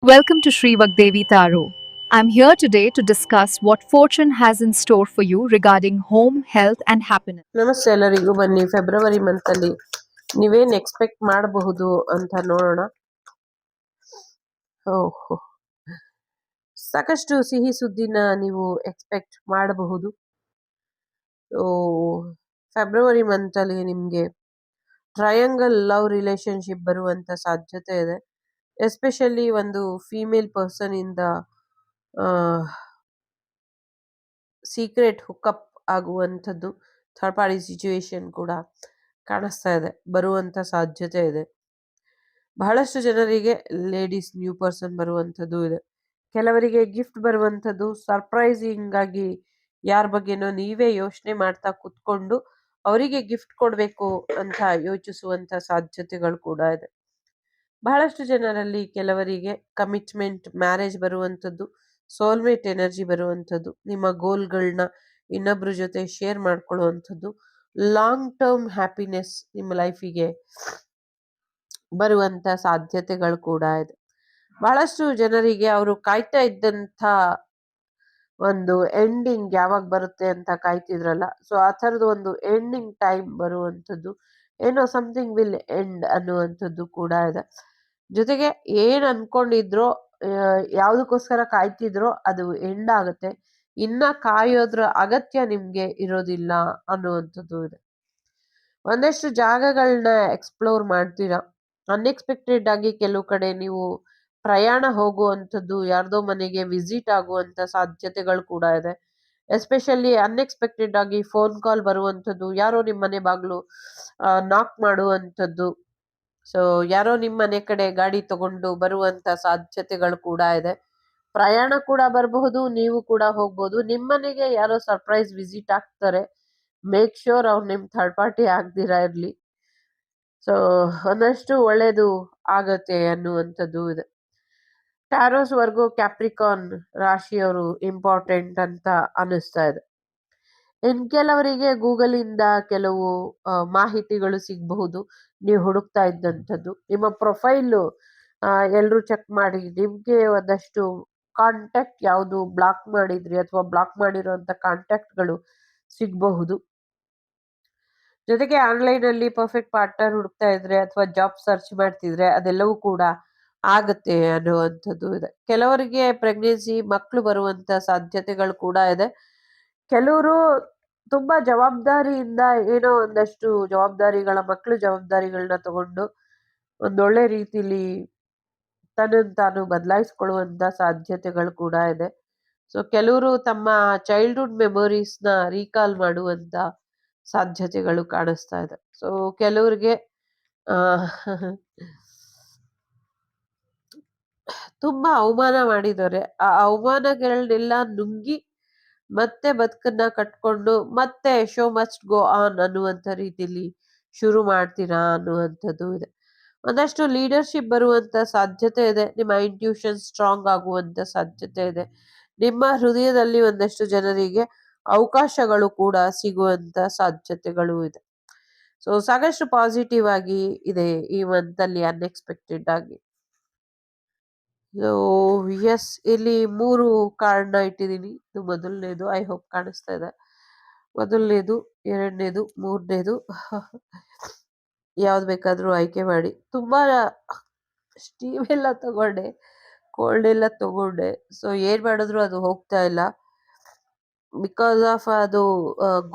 Welcome to Sri Vagdevi Taro. I'm here today to discuss what fortune has in store for you regarding home, health, and happiness. ನಮಸ್ತೆ ಎಲ್ಲರಿಗೂ. ಬನ್ನಿ February ಮಂತಲ್ಲಿ ನೀವೇನು expect ಮಾಡಬಹುದು ಅಂತ ನೋಡೋಣ. ಓಹೋ, ಸಾಕಷ್ಟು ಸಿಹಿ ಸುದ್ದಿನ ನೀವು ಎಕ್ಸ್ಪೆಕ್ಟ್ ಮಾಡಬಹುದು. ಫೆಬ್ರವರಿ ಮಂತಲ್ಲಿ ನಿಮಗೆ ಟ್ರಯಾಂಗಲ್ ಲವ್ ರಿಲೇಶನ್ಶಿಪ್ ಬರುವಂತ ಸಾಧ್ಯತೆ ಇದೆ. ಎಸ್ಪೆಷಲಿ ಒಂದು ಫೀಮೇಲ್ ಪರ್ಸನ್ ಇಂದ ಸೀಕ್ರೆಟ್ ಹುಕ್ಅಪ್ ಆಗುವಂಥದ್ದು, ಥರ್ಡ್ ಪಾರ್ಟಿ ಸಿಚುವೇಶನ್ ಕೂಡ ಕಾಣಿಸ್ತಾ ಇದೆ, ಬರುವಂಥ ಸಾಧ್ಯತೆ ಇದೆ. ಬಹಳಷ್ಟು ಜನರಿಗೆ ಲೇಡೀಸ್ ನ್ಯೂ ಪರ್ಸನ್ ಬರುವಂಥದ್ದು ಇದೆ. ಕೆಲವರಿಗೆ ಗಿಫ್ಟ್ ಬರುವಂಥದ್ದು, ಸರ್ಪ್ರೈಸಿಂಗ್ ಆಗಿ ಯಾರ ಬಗ್ಗೆನೋ ನೀವೇ ಯೋಚನೆ ಮಾಡ್ತಾ ಕುತ್ಕೊಂಡು ಅವರಿಗೆ ಗಿಫ್ಟ್ ಕೊಡಬೇಕು ಅಂತ ಯೋಚಿಸುವಂಥ ಸಾಧ್ಯತೆಗಳು ಕೂಡ ಇದೆ. ಬಹಳಷ್ಟು ಜನರಲ್ಲಿ ಕೆಲವರಿಗೆ ಕಮಿಟ್ಮೆಂಟ್, ಮ್ಯಾರೇಜ್ ಬರುವಂಥದ್ದು, ಸೋಲ್ಮೇಟ್ ಎನರ್ಜಿ ಬರುವಂಥದ್ದು, ನಿಮ್ಮ ಗೋಲ್ಗಳನ್ನ ಇನ್ನೊಬ್ಬರ ಜೊತೆ ಶೇರ್ ಮಾಡ್ಕೊಳ್ಳುವಂಥದ್ದು, ಲಾಂಗ್ ಟರ್ಮ್ ಹ್ಯಾಪಿನೆಸ್ ನಿಮ್ಮ ಲೈಫಿಗೆ ಬರುವಂಥ ಸಾಧ್ಯತೆಗಳು ಕೂಡ ಇದೆ. ಬಹಳಷ್ಟು ಜನರಿಗೆ ಅವರು ಕಾಯ್ತಾ ಇದ್ದಂಥ ಒಂದು ಎಂಡಿಂಗ್ ಯಾವಾಗ ಬರುತ್ತೆ ಅಂತ ಕಾಯ್ತಿದ್ರಲ್ಲ, ಸೊ ಆ ಥರದ್ದು ಒಂದು ಎಂಡಿಂಗ್ ಟೈಮ್ ಬರುವಂಥದ್ದು, ಏನೋ ಸಮಥಿಂಗ್ ವಿಲ್ ಎಂಡ್ ಅನ್ನುವಂಥದ್ದು ಕೂಡ ಇದೆ. ಜೊತೆಗೆ ಏನ್ ಅನ್ಕೊಂಡಿದ್ರೋ, ಯಾವುದಕ್ಕೋಸ್ಕರ ಕಾಯ್ತಿದ್ರೋ ಅದು ಎಂಡ್ ಆಗುತ್ತೆ. ಇನ್ನ ಕಾಯೋದ್ರ ಅಗತ್ಯ ನಿಮ್ಗೆ ಇರೋದಿಲ್ಲ ಅನ್ನುವಂಥದ್ದು ಇದೆ. ಒಂದಷ್ಟು ಜಾಗಗಳನ್ನ ಎಕ್ಸ್ಪ್ಲೋರ್ ಮಾಡ್ತೀರಾ. ಅನ್ಎಕ್ಸ್ಪೆಕ್ಟೆಡ್ ಆಗಿ ಕೆಲವು ಕಡೆ ನೀವು ಪ್ರಯಾಣ ಹೋಗುವಂಥದ್ದು, ಯಾರ್ದೋ ಮನೆಗೆ ವಿಸಿಟ್ ಆಗುವಂಥ ಸಾಧ್ಯತೆಗಳು ಕೂಡ ಇದೆ. ಎಸ್ಪೆಷಲಿ ಅನ್ಎಕ್ಸ್ಪೆಕ್ಟೆಡ್ ಆಗಿ ಫೋನ್ ಕಾಲ್ ಬರುವಂಥದ್ದು, ಯಾರೋ ನಿಮ್ಮ ಮನೆ ಬಾಗಿಲು ನಾಕ್ ಮಾಡುವಂಥದ್ದು, ಸೊ ಯಾರೋ ನಿಮ್ಮ ಮನೆ ಕಡೆ ಗಾಡಿ ತಗೊಂಡು ಬರುವಂಥ ಸಾಧ್ಯತೆಗಳು ಕೂಡ ಇದೆ. ಪ್ರಯಾಣ ಕೂಡ ಬರಬಹುದು, ನೀವು ಕೂಡ ಹೋಗ್ಬೋದು. ನಿಮ್ಮನೆಗೆ ಯಾರೋ ಸರ್ಪ್ರೈಸ್ ವಿಸಿಟ್ ಆಗ್ತಾರೆ. ಮೇಕ್ ಶ್ಯೂರ್ ಅವ್ರು ನಿಮ್ಮ ಥರ್ಡ್ ಪಾರ್ಟಿ ಆಗ್ದಿರಾ ಇರಲಿ. ಸೊ ಒಂದಷ್ಟು ಒಳ್ಳೇದು ಆಗತ್ತೆ ಅನ್ನುವಂಥದ್ದು ಇದೆ. ಟ್ಯಾರೋಸ್ ವರ್ಗು ಕ್ಯಾಪ್ರಿಕಾನ್ ರಾಶಿಯವರು ಇಂಪಾರ್ಟೆಂಟ್ ಅಂತ ಅನಿಸ್ತಾ ಇದೆ. ಇನ್ ಕೆಲವರಿಗೆ ಗೂಗಲ್ ಇಂದ ಕೆಲವು ಮಾಹಿತಿಗಳು ಸಿಗಬಹುದು. ನೀವು ಹುಡುಕ್ತಾ ಇದ್ದಂಥದ್ದು, ನಿಮ್ಮ ಪ್ರೊಫೈಲು ಎಲ್ಲರೂ ಚೆಕ್ ಮಾಡಿ ನಿಮ್ಗೆ ಒಂದಷ್ಟು ಕಾಂಟ್ಯಾಕ್ಟ್ ಯಾವುದು ಬ್ಲಾಕ್ ಮಾಡಿದ್ರಿ ಅಥವಾ ಬ್ಲಾಕ್ ಮಾಡಿರುವಂತ ಕಾಂಟ್ಯಾಕ್ಟ್ಗಳು ಸಿಗಬಹುದು. ಜೊತೆಗೆ ಆನ್ಲೈನ್ ಅಲ್ಲಿ ಪರ್ಫೆಕ್ಟ್ ಪಾರ್ಟ್ನರ್ ಹುಡುಕ್ತಾ ಇದ್ರೆ ಅಥವಾ ಜಾಬ್ ಸರ್ಚ್ ಮಾಡ್ತಿದ್ರೆ ಅದೆಲ್ಲವೂ ಕೂಡ ಆಗತ್ತೆ ಅನ್ನುವಂಥದ್ದು ಇದೆ. ಕೆಲವರಿಗೆ ಪ್ರೆಗ್ನೆನ್ಸಿ, ಮಕ್ಕಳು ಬರುವಂತ ಸಾಧ್ಯತೆಗಳು ಕೂಡ ಇದೆ. ಕೆಲವರು ತುಂಬಾ ಜವಾಬ್ದಾರಿಯಿಂದ ಏನೋ ಒಂದಷ್ಟು ಮಕ್ಕಳು ಜವಾಬ್ದಾರಿಗಳನ್ನ ತಗೊಂಡು ಒಂದೊಳ್ಳೆ ರೀತಿಲಿ ತನ್ನನ್ನು ತಾನು ಬದಲಾಯಿಸ್ಕೊಳ್ಳುವಂತ ಸಾಧ್ಯತೆಗಳು ಕೂಡ ಇದೆ. ಸೊ ಕೆಲವರು ತಮ್ಮ ಚೈಲ್ಡ್ಹುಡ್ ಮೆಮೊರೀಸ್ನ ರೀಕಾಲ್ ಮಾಡುವಂತ ಸಾಧ್ಯತೆಗಳು ಕಾಣಿಸ್ತಾ ಇದೆ. ಸೊ ಕೆಲವ್ರಿಗೆ ಆ ತುಂಬಾ ಅವಮಾನ ಮಾಡಿದ್ದಾರೆ. ಆ ಅವಮಾನಗಳನ್ನೆಲ್ಲ ನುಂಗಿ ಮತ್ತೆ ಬದುಕನ್ನ ಕಟ್ಕೊಂಡು ಮತ್ತೆ ಶೋ ಮಸ್ಟ್ ಗೋ ಆನ್ ಅನ್ನುವಂಥ ರೀತಿಲಿ ಶುರು ಮಾಡ್ತೀರಾ ಅನ್ನುವಂಥದ್ದು ಇದೆ. ಒಂದಷ್ಟು ಲೀಡರ್ಶಿಪ್ ಬರುವಂತ ಸಾಧ್ಯತೆ ಇದೆ. ನಿಮ್ಮ ಇಂಟ್ಯೂಷನ್ ಸ್ಟ್ರಾಂಗ್ ಆಗುವಂತ ಸಾಧ್ಯತೆ ಇದೆ. ನಿಮ್ಮ ಹೃದಯದಲ್ಲಿ ಒಂದಷ್ಟು ಜನರಿಗೆ ಅವಕಾಶಗಳು ಕೂಡ ಸಿಗುವಂತ ಸಾಧ್ಯತೆಗಳು ಇದೆ. ಸೊ ಸಾಕಷ್ಟು ಪಾಸಿಟಿವ್ ಆಗಿ ಇದೆ ಈ ಮಂತಲ್ಲಿ ಅನ್ಎಕ್ಸ್ಪೆಕ್ಟೆಡ್ ಆಗಿ. ಸೊ ಎಸ್, ಇಲ್ಲಿ 3 ಕಾರ್ಡ್ನ ಇಟ್ಟಿದ್ದೀನಿ. ಇದು ಮೊದಲನೇದು, ಐ ಹೋಪ್ ಕಾಣಿಸ್ತಾ ಇದೆ. ಮೊದಲನೇದು, ಎರಡನೇದು, ಮೂರನೇದು. ಯಾವ್ದು ಬೇಕಾದ್ರೂ ಆಯ್ಕೆ ಮಾಡಿ. ತುಂಬಾ ಸ್ಟೀವ್ ಎಲ್ಲ ತಗೊಂಡೆ, ಕೋಲ್ಡ್ ಎಲ್ಲ ತಗೊಂಡೆ. ಸೊ ಏನ್ ಮಾಡಿದ್ರು ಅದು ಹೋಗ್ತಾ ಇಲ್ಲ. ಬಿಕಾಸ್ ಆಫ್ ಅದು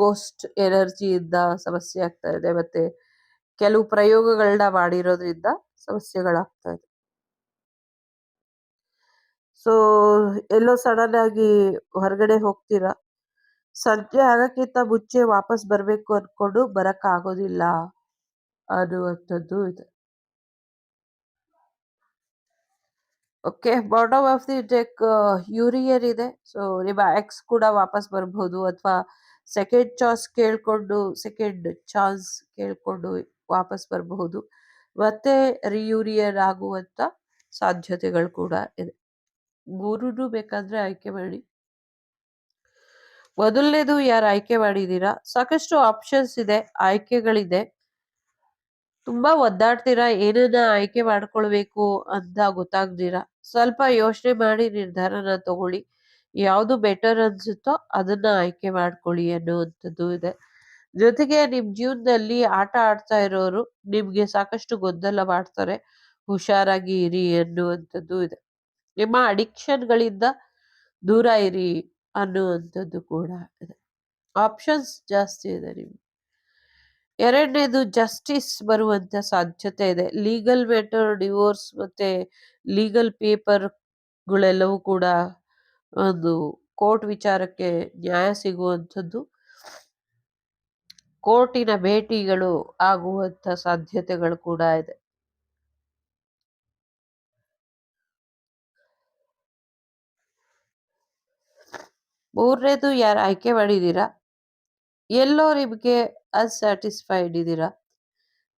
ಗೋಸ್ಟ್ ಎನರ್ಜಿಯಿಂದ ಸಮಸ್ಯೆ ಆಗ್ತಾ ಇದೆ, ಮತ್ತೆ ಕೆಲವು ಪ್ರಯೋಗಗಳನ್ನ ಮಾಡಿರೋದ್ರಿಂದ ಸಮಸ್ಯೆಗಳಾಗ್ತಾ ಇದೆ. ಸೊ ಎಲ್ಲೋ ಸಡನ್ ಆಗಿ ಹೊರಗಡೆ ಹೋಗ್ತೀರಾ, ಸಂಜೆ ಆಗಕ್ಕಿಂತ ಮುಂಚೆ ವಾಪಸ್ ಬರ್ಬೇಕು ಅನ್ಕೊಂಡು ಬರಕ್ ಆಗೋದಿಲ್ಲ ಅನ್ನುವಂಥದ್ದು ಇದೆ. Okay, bottom of the deck ಯೂರಿಯರ್ ಇದೆ. ಸೊ ನಿಮ್ಮ ಎಕ್ಸ್ ಕೂಡ ವಾಪಸ್ ಬರ್ಬೋದು, ಅಥವಾ ಸೆಕೆಂಡ್ ಚಾನ್ಸ್ ಕೇಳ್ಕೊಂಡು ವಾಪಸ್ ಬರಬಹುದು, ಮತ್ತೆ ರಿಯೂರಿಯರ್ ಆಗುವಂತ ಸಾಧ್ಯತೆಗಳು ಕೂಡ ಇದೆ. ಮೂರನ್ನು ಬೇಕಾದ್ರೆ ಆಯ್ಕೆ ಮಾಡಿ. ಮೊದಲನೇದು ಯಾರು ಆಯ್ಕೆ ಮಾಡಿದೀರಾ, ಸಾಕಷ್ಟು ಆಪ್ಷನ್ಸ್ ಇದೆ, ಆಯ್ಕೆಗಳಿದೆ. ತುಂಬಾ ಒದ್ದಾಡ್ತೀರಾ, ಏನನ್ನ ಆಯ್ಕೆ ಮಾಡ್ಕೊಳ್ಬೇಕು ಅಂತ ಗೊತ್ತಾಗ್ದಿರ. ಸ್ವಲ್ಪ ಯೋಚನೆ ಮಾಡಿ ನಿರ್ಧಾರನ ತಗೊಳ್ಳಿ. ಯಾವ್ದು ಬೆಟರ್ ಅನ್ಸುತ್ತೋ ಅದನ್ನ ಆಯ್ಕೆ ಮಾಡ್ಕೊಳ್ಳಿ ಅನ್ನುವಂಥದ್ದು ಇದೆ. ಜೊತೆಗೆ ನಿಮ್ ಜೀವನದಲ್ಲಿ ಆಟ ಆಡ್ತಾ ಇರೋರು ನಿಮ್ಗೆ ಸಾಕಷ್ಟು ಗೊಂದಲ ಮಾಡ್ತಾರೆ. ಹುಷಾರಾಗಿ ಇರಿ ಅನ್ನುವಂಥದ್ದು ಇದೆ. ನಿಮ್ಮ ಅಡಿಕ್ಷನ್‌ಗಳಿಂದ ದೂರ ಇರಿ ಅನ್ನುವಂಥದ್ದು ಕೂಡ ಇದೆ. ಆಪ್ಷನ್ಸ್ ಜಾಸ್ತಿ ಇದೆ ನಿಮ್ಗೆ. ಎರಡನೇದು ಜಸ್ಟಿಸ್ ಬರುವಂತ ಸಾಧ್ಯತೆ ಇದೆ. ಲೀಗಲ್ ಮ್ಯಾಟರ್, ಡಿವೋರ್ಸ್ ಮತ್ತೆ ಲೀಗಲ್ ಪೇಪರ್‌ಗಳೆಲ್ಲವೂ ಕೂಡ ಒಂದು ಕೋರ್ಟ್ ವಿಚಾರಕ್ಕೆ ನ್ಯಾಯ ಸಿಗುವಂಥದ್ದು, ಕೋರ್ಟಿನ ಭೇಟಿಗಳು ಆಗುವಂತ ಸಾಧ್ಯತೆಗಳು ಕೂಡ ಇದೆ. ಮೂರನೇದು ಯಾರು ಆಯ್ಕೆ ಮಾಡಿದೀರಾ, ಎಲ್ಲೋ ನಿಮ್ಗೆ ಅನ್‌ಸ್ಯಾಟಿಸ್ಫೈಡ್ ಇದ್ದೀರಾ.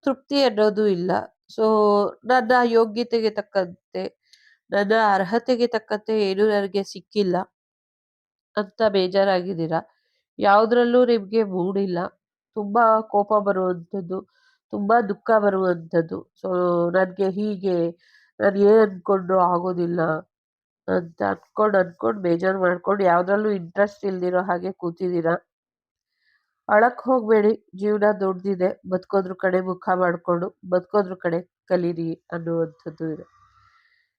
ತೃಪ್ತಿ ಅನ್ನೋದು ಇಲ್ಲ. ಸೊ ನನ್ನ ಯೋಗ್ಯತೆಗೆ ತಕ್ಕಂತೆ, ನನ್ನ ಅರ್ಹತೆಗೆ ತಕ್ಕಂತೆ ಏನು ನನಗೆ ಸಿಕ್ಕಿಲ್ಲ ಅಂತ ಬೇಜಾರಾಗಿದ್ದೀರಾ. ಯಾವುದ್ರಲ್ಲೂ ನಿಮ್ಗೆ ಮೂಡಿಲ್ಲ. ತುಂಬಾ ಕೋಪ ಬರುವಂಥದ್ದು, ತುಂಬಾ ದುಃಖ ಬರುವಂಥದ್ದು. ಸೊ ನನ್ಗೆ ಹೀಗೆ, ನಾನು ಏನ್ ಅನ್ಕೊಂಡ್ರು ಆಗೋದಿಲ್ಲ ಅಂತ ಅನ್ಕೊಂಡ್ ಬೇಜಾರು ಮಾಡ್ಕೊಂಡು ಯಾವ್ದ್ರಲ್ಲೂ ಇಂಟ್ರೆಸ್ಟ್ ಇಲ್ದಿರೋ ಹಾಗೆ ಕೂತಿದ್ದೀರಾ. ಅಳಕ್ ಹೋಗ್ಬೇಡಿ. ಜೀವನ ದೊಡ್ಡದಿದೆ. ಬದುಕೋದ್ರ ಕಡೆ ಮುಖ ಮಾಡ್ಕೊಂಡು, ಬದುಕೋದ್ರ ಕಡೆ ಕಲೀರಿ ಅನ್ನುವಂಥದ್ದು ಇದೆ.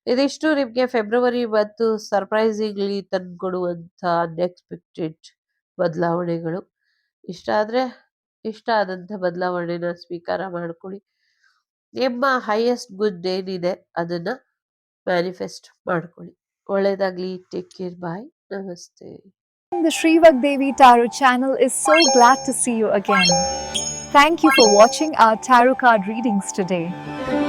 ಇದಿಷ್ಟು ನಿಮ್ಗೆ ಫೆಬ್ರವರಿ ಮತ್ತು ಸರ್ಪ್ರೈಸಿಂಗ್ಲಿ ತಂದ್ಕೊಡುವಂಥ ಅನ್ಎಕ್ಸ್‌ಪೆಕ್ಟೆಡ್ ಬದಲಾವಣೆಗಳು. ಇಷ್ಟ ಆದ್ರೆ ಇಷ್ಟ ಆದಂಥ ಬದಲಾವಣೆನ ಸ್ವೀಕಾರ ಮಾಡ್ಕೊಳ್ಳಿ. ನಿಮ್ಮ ಹೈಯೆಸ್ಟ್ ಗುಡ್ ಏನಿದೆ ಅದನ್ನ ಮ್ಯಾನಿಫೆಸ್ಟ್ ಮಾಡ್ಕೊಳ್ಳಿ. ಒಳ್ಳೆಯದಾಗ್ಲಿ. Take care. ಬಾಯ್. ನಮಸ್ತೆ. The Shrivak Devi Tarot channel is so glad to see you again. Thank you for watching our tarot card readings today.